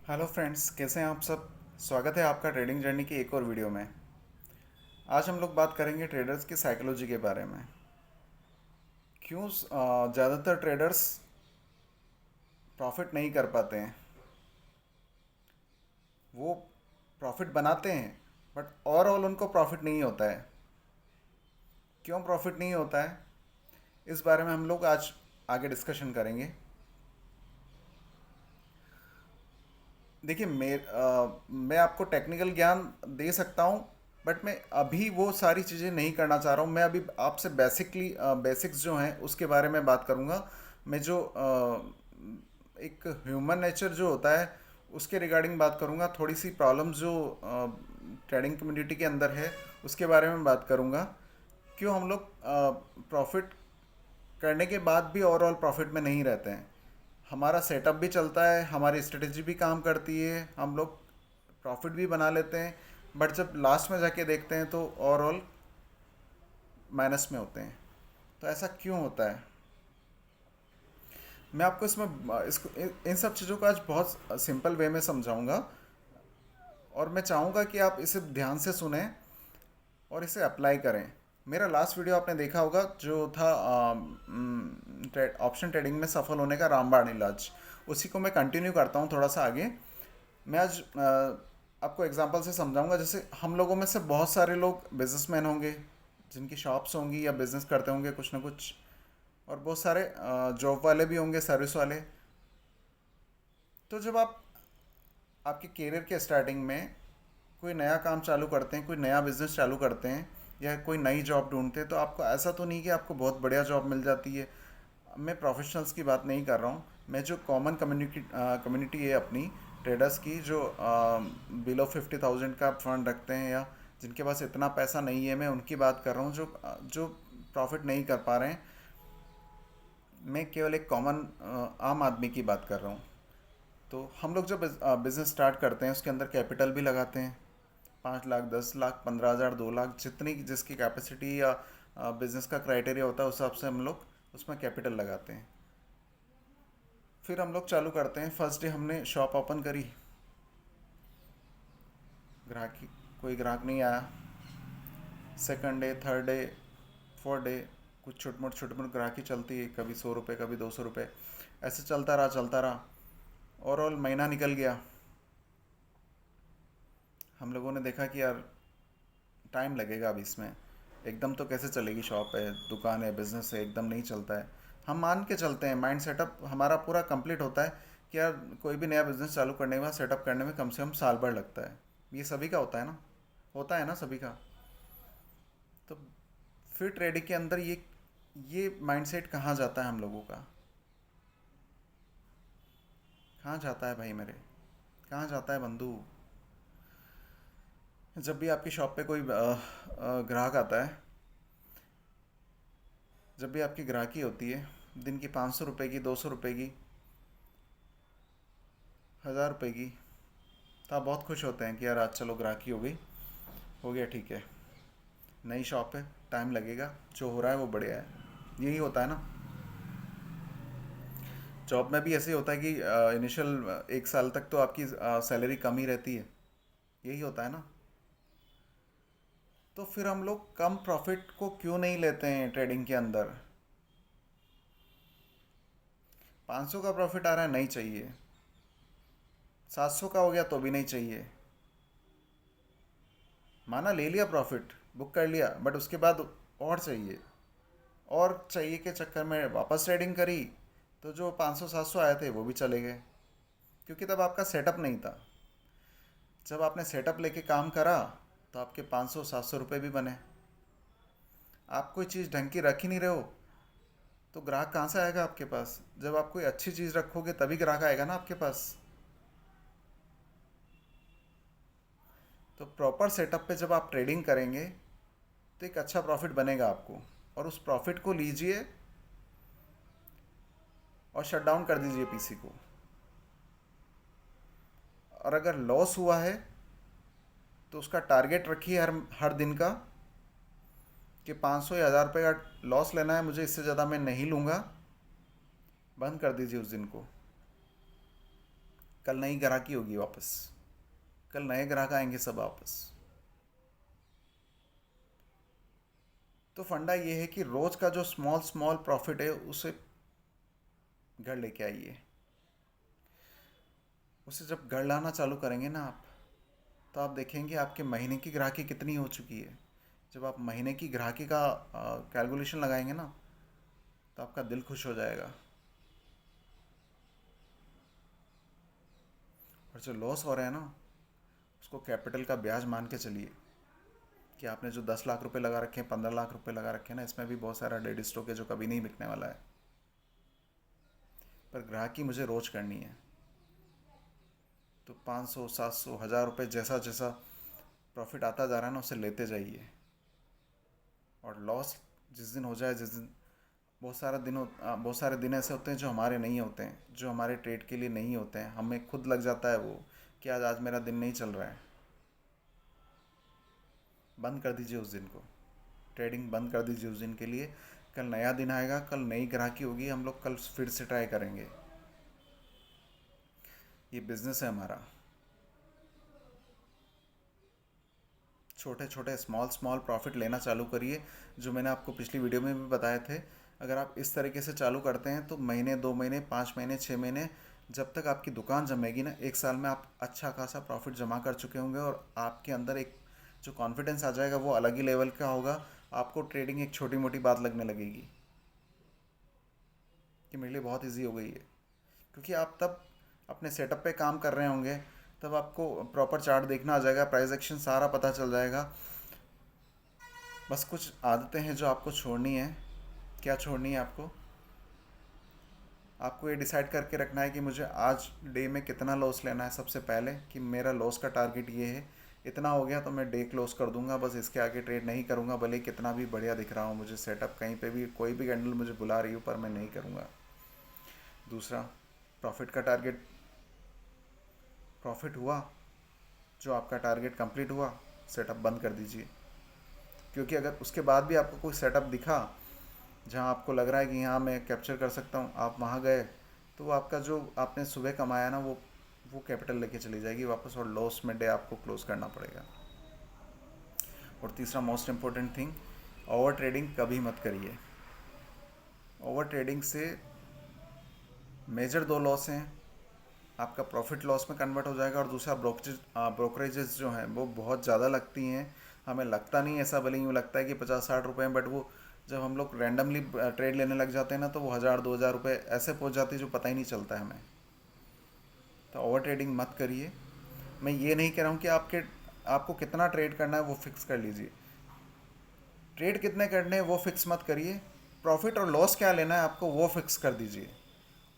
Hello friends, कैसे हैं आप सब। स्वागत है आपका ट्रेडिंग जर्नी की एक और वीडियो में। आज हम लोग बात करेंगे ट्रेडर्स की साइकोलॉजी के बारे में। क्यों ज़्यादातर ट्रेडर्स प्रॉफिट नहीं कर पाते हैं। वो प्रॉफिट बनाते हैं बट ओवरऑल उनको प्रॉफिट नहीं होता है। क्यों प्रॉफिट नहीं होता है, इस बारे में हम लोग आज आगे डिस्कशन करेंगे। देखिए, मैं आपको टेक्निकल ज्ञान दे सकता हूँ, बट मैं अभी वो सारी चीज़ें नहीं करना चाह रहा हूँ। मैं अभी आपसे बेसिक्स जो हैं उसके बारे में बात करूँगा। मैं जो एक ह्यूमन नेचर जो होता है उसके रिगार्डिंग बात करूँगा। थोड़ी सी प्रॉब्लम्स जो ट्रेडिंग कम्युनिटी के अंदर है उसके बारे में बात करूँगा। क्यों हम लोग प्रॉफिट करने के बाद भी ओवरऑल प्रॉफिट में नहीं रहते हैं। हमारा सेटअप भी चलता है, हमारी स्ट्रेटजी भी काम करती है, हम लोग प्रॉफिट भी बना लेते हैं, बट जब लास्ट में जाके देखते हैं तो ओवरऑल माइनस में होते हैं। तो ऐसा क्यों होता है, मैं आपको इसको इन सब चीज़ों को आज बहुत सिंपल वे में समझाऊंगा। और मैं चाहूँगा कि आप इसे ध्यान से सुने और इसे अप्लाई करें। मेरा लास्ट वीडियो आपने देखा होगा जो था ऑप्शन ट्रेडिंग में सफल होने का रामबाण इलाज। उसी को मैं कंटिन्यू करता हूँ थोड़ा सा आगे। मैं आज आपको एग्जांपल से समझाऊंगा। जैसे हम लोगों में से बहुत सारे लोग बिजनेसमैन होंगे जिनकी शॉप्स होंगी या बिजनेस करते होंगे कुछ ना कुछ, और बहुत सारे जॉब वाले भी होंगे, सर्विस वाले। तो जब आप आपके करियर के स्टार्टिंग में कोई नया काम चालू करते हैं, कोई नया बिजनेस चालू करते हैं या कोई नई जॉब ढूंढते हैं, तो आपको ऐसा तो नहीं कि आपको बहुत बढ़िया जॉब मिल जाती है। मैं प्रोफेशनल्स की बात नहीं कर रहा हूँ, मैं जो कॉमन कम्युनिटी है अपनी ट्रेडर्स की, जो बिलो 50,000 का फंड रखते हैं या जिनके पास इतना पैसा नहीं है, मैं उनकी बात कर रहा हूँ जो प्रॉफिट नहीं कर पा रहे हैं। मैं केवल एक कॉमन आम आदमी की बात कर रहा हूँ। तो हम लोग जब बिज़नेस स्टार्ट करते हैं उसके अंदर कैपिटल भी लगाते हैं। 5 लाख, 10 लाख, 15,000, 2 लाख, जितनी जिसकी कैपेसिटी या बिज़नेस का क्राइटेरिया होता है उस हिसाब से हम लोग उसमें कैपिटल लगाते हैं। फिर हम लोग चालू करते हैं। फर्स्ट डे हमने शॉप ओपन करी, ग्राहक कोई ग्राहक नहीं आया। Second day, third day, fourth day, कुछ छोट मोट ग्राहकी चलती है, कभी 100 रुपये, कभी 200 रुपये, ऐसे चलता रहा। ओवरऑल महीना निकल गया। हम लोगों ने देखा कि यार टाइम लगेगा अब इसमें, एकदम तो कैसे चलेगी। शॉप है, दुकान है, बिजनेस है, एकदम नहीं चलता है। हम मान के चलते हैं, माइंड सेटअप हमारा पूरा कंप्लीट होता है कि यार कोई भी नया बिजनेस चालू करने के बाद सेटअप करने में कम से कम साल भर लगता है। ये सभी का होता है ना सभी का। तो फिर ट्रेडिंग के अंदर ये माइंडसेट कहाँ जाता है हम लोगों का, कहाँ जाता है भाई मेरे, कहाँ जाता है बंधु। जब भी आपकी शॉप पे कोई ग्राहक आता है, जब भी आपकी ग्राहकी होती है, दिन की 500 रुपये की, 200 रुपये की, 1000 रुपये की, तो आप बहुत खुश होते हैं कि यार आज चलो ग्राहकी हो गई, हो गया, ठीक है। नई शॉप है, टाइम लगेगा, जो हो रहा है वो बढ़िया है। यही होता है ना। जॉब में भी ऐसे ही होता है कि इनिशियल 1 साल तक तो आपकी सैलरी कम ही रहती है। यही होता है ना। तो फिर हम लोग कम प्रॉफिट को क्यों नहीं लेते हैं ट्रेडिंग के अंदर। 500 का प्रॉफिट आ रहा है, नहीं चाहिए। 700 का हो गया तो भी नहीं चाहिए। माना ले लिया प्रॉफिट, बुक कर लिया, बट उसके बाद और चाहिए। और चाहिए के चक्कर में वापस ट्रेडिंग करी तो जो 500 700 आए थे वो भी चले गए, क्योंकि तब आपका सेटअप नहीं था। जब आपने सेटअप लेके काम करा तो आपके 500 700 रुपये भी बने। आप कोई चीज़ ढंग की रख ही नहीं रहे हो तो ग्राहक कहाँ से आएगा आपके पास। जब आप कोई अच्छी चीज़ रखोगे तभी ग्राहक आएगा ना आपके पास। तो प्रॉपर सेटअप पे जब आप ट्रेडिंग करेंगे तो एक अच्छा प्रॉफिट बनेगा आपको, और उस प्रॉफिट को लीजिए और शट डाउन कर दीजिए पीसी को। और अगर लॉस हुआ है तो उसका टारगेट रखिए हर हर दिन का, कि 500 या 1000 रुपये का लॉस लेना है मुझे, इससे ज़्यादा मैं नहीं लूँगा। बंद कर दीजिए उस दिन को। कल नई ग्राहकी होगी वापस, कल नए ग्राहक आएंगे सब वापस। तो फंडा ये है कि रोज का जो स्मॉल स्मॉल प्रॉफिट है उसे घर लेके आइए। उसे जब घर लाना चालू करेंगे ना आप, तो आप देखेंगे आपके महीने की ग्राहकी कितनी हो चुकी है। जब आप महीने की ग्राहकी का कैलकुलेशन लगाएंगे ना, तो आपका दिल खुश हो जाएगा। और जो लॉस हो रहा है ना, उसको कैपिटल का ब्याज मान के चलिए कि आपने जो 10 लाख रुपए लगा रखे हैं, 15 लाख रुपए लगा रखे हैं ना, इसमें भी बहुत सारा डेड स्टॉक है जो कभी नहीं बिकने वाला है। पर ग्राहकी मुझे रोज करनी है, तो 500 700 1000 रुपये जैसा जैसा प्रॉफिट आता जा रहा है ना, उसे लेते जाइए। और लॉस जिस दिन हो जाए, जिस दिन बहुत सारे दिन ऐसे होते हैं जो हमारे नहीं होते हैं, जो हमारे ट्रेड के लिए नहीं होते हैं, हमें खुद लग जाता है वो कि आज आज मेरा दिन नहीं चल रहा है। बंद कर दीजिए उस दिन को, ट्रेडिंग बंद कर दीजिए उस दिन के लिए। कल नया दिन आएगा, कल नई ग्राहकी होगी, हम लोग कल फिर से ट्राई करेंगे। ये बिजनेस है हमारा। छोटे छोटे स्मॉल स्मॉल प्रॉफिट लेना चालू करिए, जो मैंने आपको पिछली वीडियो में भी बताए थे। अगर आप इस तरीके से चालू करते हैं तो महीने 2 महीने 5 महीने 6 महीने, जब तक आपकी दुकान जमेगी ना, 1 साल में आप अच्छा खासा प्रॉफिट जमा कर चुके होंगे। और आपके अंदर एक जो कॉन्फिडेंस आ जाएगा वो अलग ही लेवल का होगा। आपको ट्रेडिंग एक छोटी मोटी बात लगने लगेगी कि मेरे लिए बहुत इजी हो गई है। क्योंकि आप तब अपने सेटअप पे काम कर रहे होंगे, तब आपको प्रॉपर चार्ट देखना आ जाएगा, प्राइस एक्शन सारा पता चल जाएगा। बस कुछ आदतें हैं जो आपको छोड़नी है। क्या छोड़नी है आपको? आपको ये डिसाइड करके रखना है कि मुझे आज डे में कितना लॉस लेना है। सबसे पहले कि मेरा लॉस का टारगेट ये है, इतना हो गया तो मैं डे क्लोज कर दूंगा, बस इसके आगे ट्रेड नहीं करूंगा। भले कितना भी बढ़िया दिख रहा हो मुझे सेटअप, कहीं पे भी कोई भी कैंडल मुझे बुला रही हो, पर मैं नहीं करूंगा। दूसरा, प्रॉफिट का टारगेट, प्रॉफिट हुआ, जो आपका टारगेट कंप्लीट हुआ, सेटअप बंद कर दीजिए। क्योंकि अगर उसके बाद भी आपको कोई सेटअप दिखा जहाँ आपको लग रहा है कि हाँ मैं कैप्चर कर सकता हूँ, आप वहाँ गए, तो वो आपका जो आपने सुबह कमाया ना, वो कैपिटल लेके चली जाएगी वापस, और लॉस में डे आपको क्लोज करना पड़ेगा। और तीसरा most important thing, over trading कभी मत करिए। ओवर ट्रेडिंग से मेजर दो लॉस हैं। आपका प्रॉफिट लॉस में कन्वर्ट हो जाएगा, और दूसरा ब्रोकरेजेस जो हैं वो बहुत ज़्यादा लगती हैं। हमें लगता नहीं ऐसा, भले यूँ लगता है कि 50-60 रुपये हैं, बट वो जब हम लोग रैंडमली ट्रेड लेने लग जाते हैं ना, तो वो 1000-2000 रुपये ऐसे पहुंच जाती है जो पता ही नहीं चलता है हमें। तो ओवर ट्रेडिंग मत करिए। मैं ये नहीं कह रहा हूँ कि आपको कितना ट्रेड करना है वो फिक्स कर लीजिए। ट्रेड कितने करने हैं वो फिक्स मत करिए। प्रॉफिट और लॉस क्या लेना है आपको वो फिक्स कर दीजिए।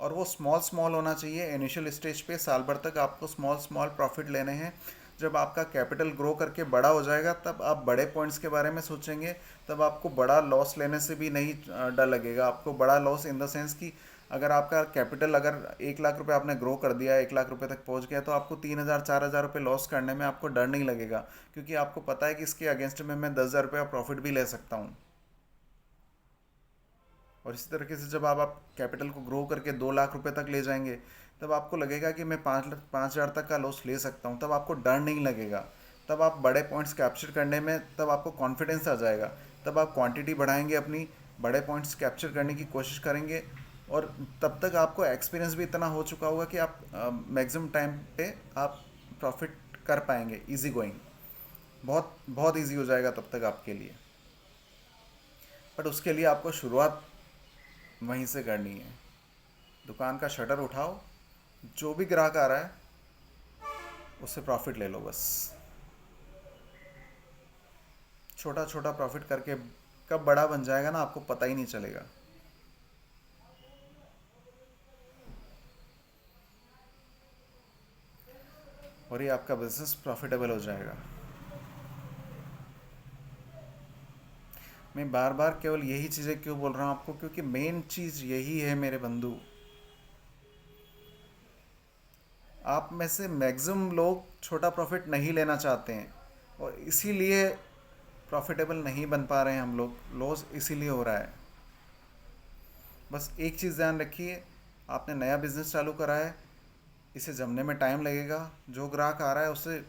और वो स्मॉल स्मॉल होना चाहिए। इनिशियल स्टेज पे साल भर तक आपको स्मॉल स्मॉल प्रॉफिट लेने हैं। जब आपका कैपिटल ग्रो करके बड़ा हो जाएगा, तब आप बड़े पॉइंट्स के बारे में सोचेंगे। तब आपको बड़ा लॉस लेने से भी नहीं डर लगेगा। आपको बड़ा लॉस इन द सेंस कि अगर आपका कैपिटल अगर 1 लाख रुपए आपने ग्रो कर दिया, 1 लाख रुपए तक पहुंच गया, तो आपको 3000-4000 रुपये लॉस करने में आपको डर नहीं लगेगा। क्योंकि आपको पता है कि इसके अगेंस्ट में मैं 10,000 रुपये प्रॉफिट भी ले सकता हूँ। और इसी तरीके से जब आप कैपिटल को ग्रो करके 2 लाख रुपए तक ले जाएंगे, तब आपको लगेगा कि मैं 5,000 तक का लॉस ले सकता हूँ। तब आपको डर नहीं लगेगा। तब आप बड़े पॉइंट्स कैप्चर करने में, तब आपको कॉन्फिडेंस आ जाएगा। तब आप क्वांटिटी बढ़ाएंगे, अपनी बड़े पॉइंट्स कैप्चर करने की कोशिश करेंगे। और तब तक आपको एक्सपीरियंस भी इतना हो चुका होगा कि आप मैक्सिमम टाइम पे आप प्रॉफिट कर पाएंगे, इजी गोइंग। बहुत बहुत ईजी हो जाएगा तब तक आपके लिए। बट उसके लिए आपको शुरुआत वहीं से करनी है। दुकान का शटर उठाओ, जो भी ग्राहक आ रहा है उससे प्रॉफिट ले लो बस। छोटा छोटा प्रॉफिट करके कब बड़ा बन जाएगा ना, आपको पता ही नहीं चलेगा। और ये आपका बिजनेस प्रॉफिटेबल हो जाएगा। मैं बार बार केवल यही चीज़ें क्यों बोल रहा हूँ आपको, क्योंकि मेन चीज़ यही है मेरे बंधु। आप में से मैक्सिमम लोग छोटा प्रॉफिट नहीं लेना चाहते हैं, और इसीलिए प्रॉफिटेबल नहीं बन पा रहे हैं हम लोग। लॉस इसीलिए हो रहा है। बस एक चीज़ ध्यान रखिए, आपने नया बिजनेस चालू करा है, इसे जमने में टाइम लगेगा। जो ग्राहक आ रहा है उसे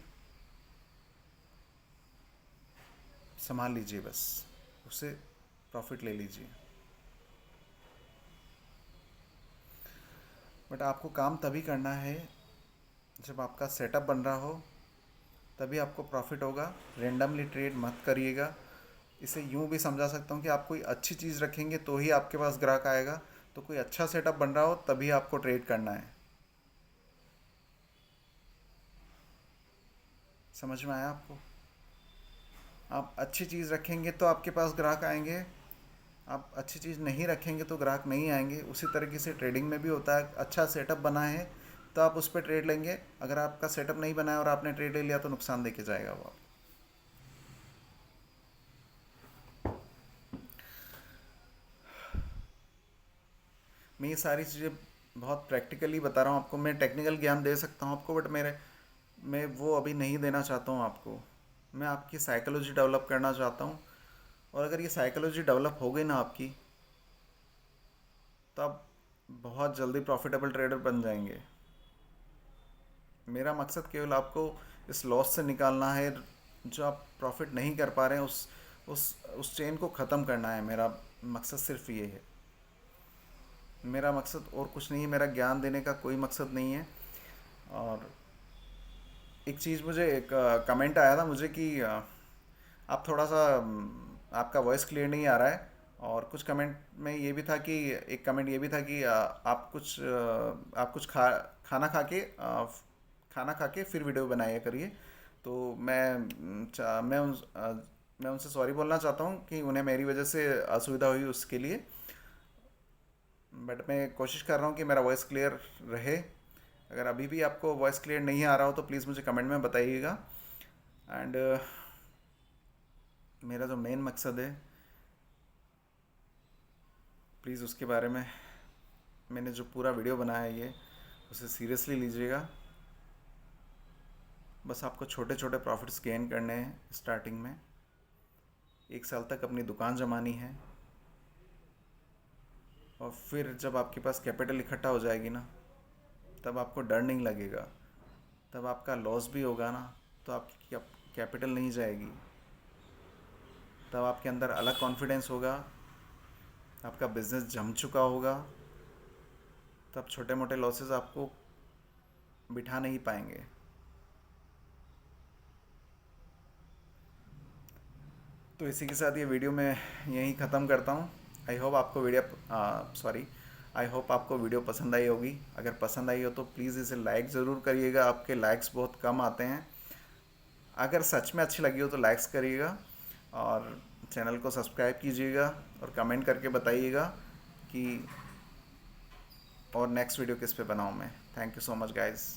संभाल लीजिए, बस उससे प्रॉफिट ले लीजिए। बट आपको काम तभी करना है जब आपका सेटअप बन रहा हो, तभी आपको प्रॉफिट होगा। रेंडमली ट्रेड मत करिएगा। इसे यूं भी समझा सकता हूँ कि आप कोई अच्छी चीज़ रखेंगे तो ही आपके पास ग्राहक आएगा। तो कोई अच्छा सेटअप बन रहा हो तभी आपको ट्रेड करना है। समझ में आया आपको? आप अच्छी चीज़ रखेंगे तो आपके पास ग्राहक आएंगे। आप अच्छी चीज़ नहीं रखेंगे तो ग्राहक नहीं आएंगे। उसी तरीके से ट्रेडिंग में भी होता है। अच्छा सेटअप बना है तो आप उस पर ट्रेड लेंगे। अगर आपका सेटअप नहीं बना है और आपने ट्रेड ले लिया तो नुकसान देके जाएगा वो आप। मैं ये सारी चीज़ें बहुत प्रैक्टिकली बता रहा हूँ आपको। मैं टेक्निकल ज्ञान दे सकता हूँ आपको, बट मैं वो अभी नहीं देना चाहता हूँ आपको। मैं आपकी साइकोलॉजी डेवलप करना चाहता हूँ। और अगर ये साइकोलॉजी डेवलप हो गई ना आपकी, तो आप बहुत जल्दी प्रॉफिटेबल ट्रेडर बन जाएंगे। मेरा मकसद केवल आपको इस लॉस से निकालना है। जो आप प्रॉफिट नहीं कर पा रहे हैं उस चेन को ख़त्म करना है। मेरा मकसद सिर्फ ये है। मेरा मकसद और कुछ नहीं है। मेरा ज्ञान देने का कोई मकसद नहीं है। और एक चीज़, मुझे एक कमेंट आया था मुझे कि आप थोड़ा सा आपका वॉइस क्लियर नहीं आ रहा है। और कुछ कमेंट में ये भी था कि एक कमेंट ये भी था कि आप कुछ खाना खा के फिर वीडियो बनाया करिए। तो मैं उनसे सॉरी बोलना चाहता हूँ कि उन्हें मेरी वजह से असुविधा हुई उसके लिए। बट मैं कोशिश कर रहा हूँ कि मेरा वॉइस क्लियर रहे। अगर अभी भी आपको वॉइस क्लियर नहीं आ रहा हो तो प्लीज़ मुझे कमेंट में बताइएगा। एंड मेरा जो मेन मकसद है, प्लीज़ उसके बारे में, मैंने जो पूरा वीडियो बनाया है ये, उसे सीरियसली लीजिएगा। बस आपको छोटे छोटे प्रॉफिट्स गेन करने हैं स्टार्टिंग में। 1 साल तक अपनी दुकान जमानी है। और फिर जब आपके पास कैपिटल इकट्ठा हो जाएगी ना, तब आपको डर नहीं लगेगा। तब आपका लॉस भी होगा ना, तो आपकी कैपिटल नहीं जाएगी। तब आपके अंदर अलग कॉन्फिडेंस होगा। आपका बिजनेस जम चुका होगा। तब छोटे मोटे लॉसेस आपको बिठा नहीं पाएंगे। तो इसी के साथ ये वीडियो मैं यहीं ख़त्म करता हूँ। आई होप आपको आई होप आपको वीडियो पसंद आई होगी। अगर पसंद आई हो तो प्लीज़ इसे लाइक ज़रूर करिएगा। आपके लाइक्स बहुत कम आते हैं। अगर सच में अच्छी लगी हो तो लाइक्स करिएगा। और चैनल को सब्सक्राइब कीजिएगा। और कमेंट करके बताइएगा कि और नेक्स्ट वीडियो किस पे बनाऊँ मैं। Thank you so much guys.